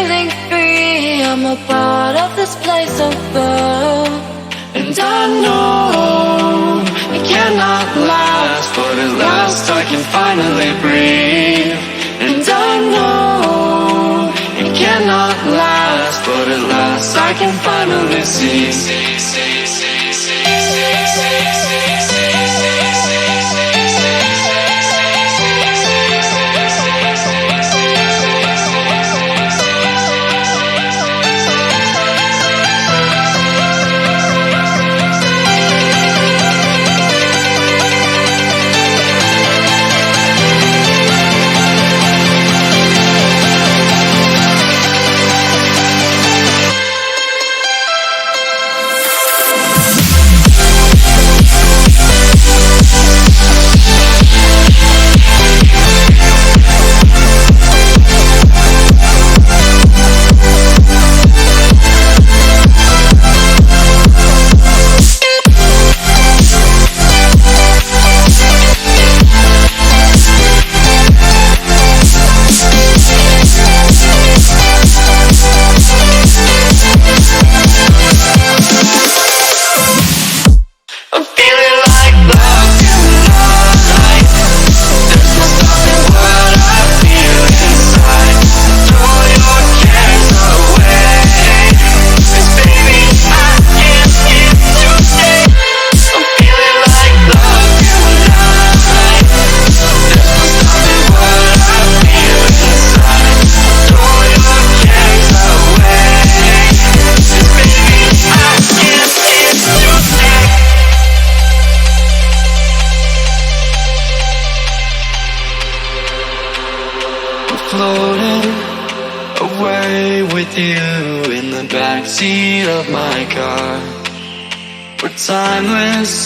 feeling free. I'm a part of this place above. And I know it cannot last, but at last I can finally breathe. And I know it cannot last, but at last I can finally see. Floating away with you in the backseat of my car. We're timeless.